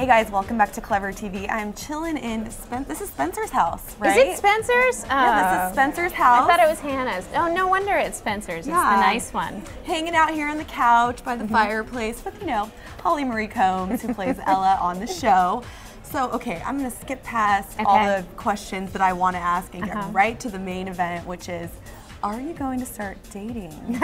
Hey guys, welcome back to Clevver TV. I'm chilling in this is Spencer's house, right? Is it Spencer's? Yeah, this is Spencer's house. I thought it was Hannah's. Oh, no wonder it's Spencer's. Yeah. It's the nice one. Hanging out here on the couch by the fireplace with, you know, Holly Marie Combs, who plays Ella on the show. So, okay, I'm going to skip past all the questions that I want to ask and get right to the main event, which is, are you going to start dating?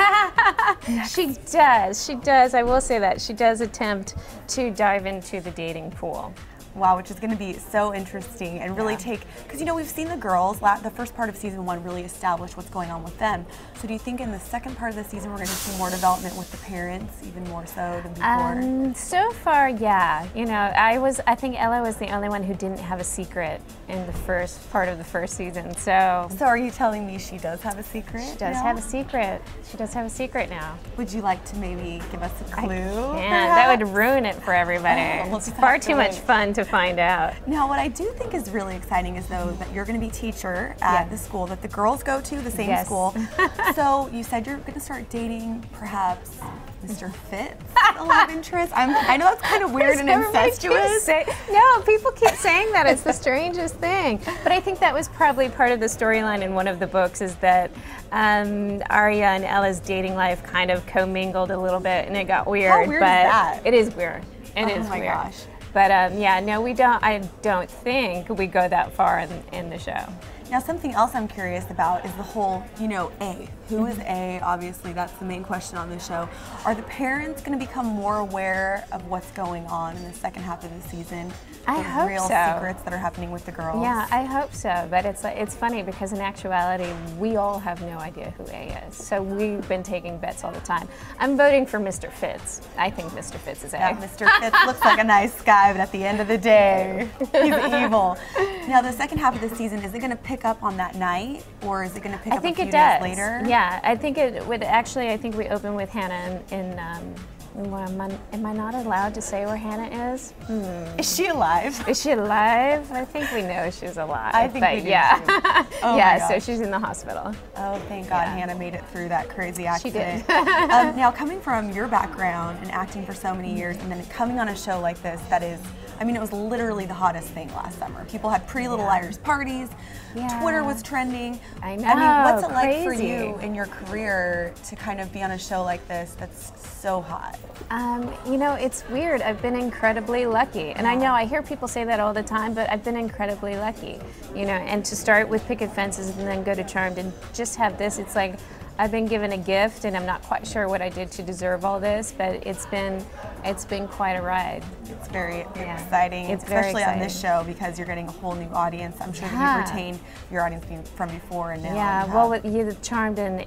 She does. She does. I will say that. She does attempt to dive into the dating pool. Wow, which is going to be so interesting and really take, because you know, we've seen the girls, the first part of season 1 really establish what's going on with them. So do you think in the second part of the season we're going to see more development with the parents, even more so than before? So far, yeah. You know, I think Ella was the only one who didn't have a secret in the first part of the first season. So are you telling me she does have a secret? She does have a secret. She does have a secret now. Would you like to maybe give us a clue? That would ruin it for everybody. It's far too much fun to find out. Now, what I do think is really exciting is, though, that you're going to be teacher at the school that the girls go to, the same school. So you said you're going to start dating, perhaps, Mr. Fitz, a love interest. I know that's kind of weird and incestuous. No, people keep saying that. It's the strangest thing. But I think that was probably part of the storyline in one of the books, is that Arya and Ella's dating life kind of commingled a little bit, and it got weird. How weird is that? It is weird. It is weird. Oh my gosh. But yeah, no, we don't. I don't think we go that far in the show. Now, something else I'm curious about is the whole, you know, A. Who is A? Obviously, that's the main question on the show. Are the parents going to become more aware of what's going on in the second half of the season? I hope real so. Secrets that are happening with the girls. Yeah, I hope so. But it's funny because in actuality, we all have no idea who A is. So we've been taking bets all the time. I'm voting for Mr. Fitz. I think Mr. Fitz is A. Yeah, Mr. Fitz looks like a nice guy, but at the end of the day, he's evil. Now, the second half of the season, is it going to pick up on that night, or is it going to pick up a few days later? Yeah, I think it would actually. I think we open with Hannah in am I not allowed to say where Hannah is? Is she alive? Is she alive? I think we know she's alive. I think we do yeah. too. Oh yeah, so she's in the hospital. Oh, thank God Hannah made it through that crazy accident. She did. Now, coming from your background and acting for so many years, and then coming on a show like this that is, I mean, it was literally the hottest thing last summer. People had Pretty Little Liars parties. Twitter was trending. I know. I mean, what's it like for you in your career to kind of be on a show like this that's so hot? You know, it's weird. I've been incredibly lucky. And I know I hear people say that all the time, but I've been incredibly lucky. You know, and to start with Picket Fences and then go to Charmed and just have this, it's like I've been given a gift, and I'm not quite sure what I did to deserve all this, but it's been quite a ride. It's very exciting, especially on this show, because you're getting a whole new audience. I'm sure that you've retained your audience from before and now. Yeah, well, with the Charmed in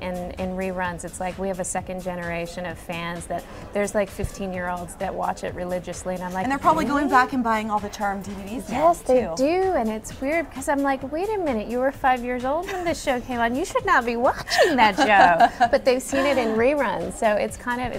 reruns, it's like we have a second generation of fans that there's like 15-year-olds that watch it religiously, and I'm like, and they're probably going back and buying all the Charmed DVDs now. Yes, they do, and it's weird because I'm like, wait a minute, you were 5 years old when this show came on. You should not be watching that show. But they've seen it in reruns, so it's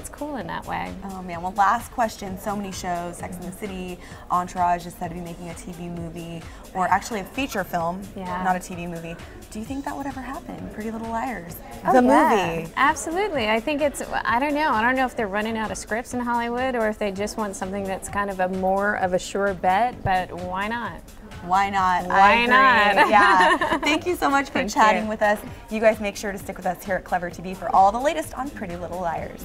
cool in that way. Oh man, well, last question. So many shows, Sex and the City, Entourage is said to be making a TV movie, or actually a feature film, not a TV movie. Do you think that would ever happen? Pretty Little Liars, the movie. Absolutely. I think I don't know if they're running out of scripts in Hollywood or if they just want something that's kind of more of a sure bet, but why not? Why not? Why not? Yeah. Thank you so much for chatting with us. You guys make sure to stick with us here at Clevver TV for all the latest on Pretty Little Liars.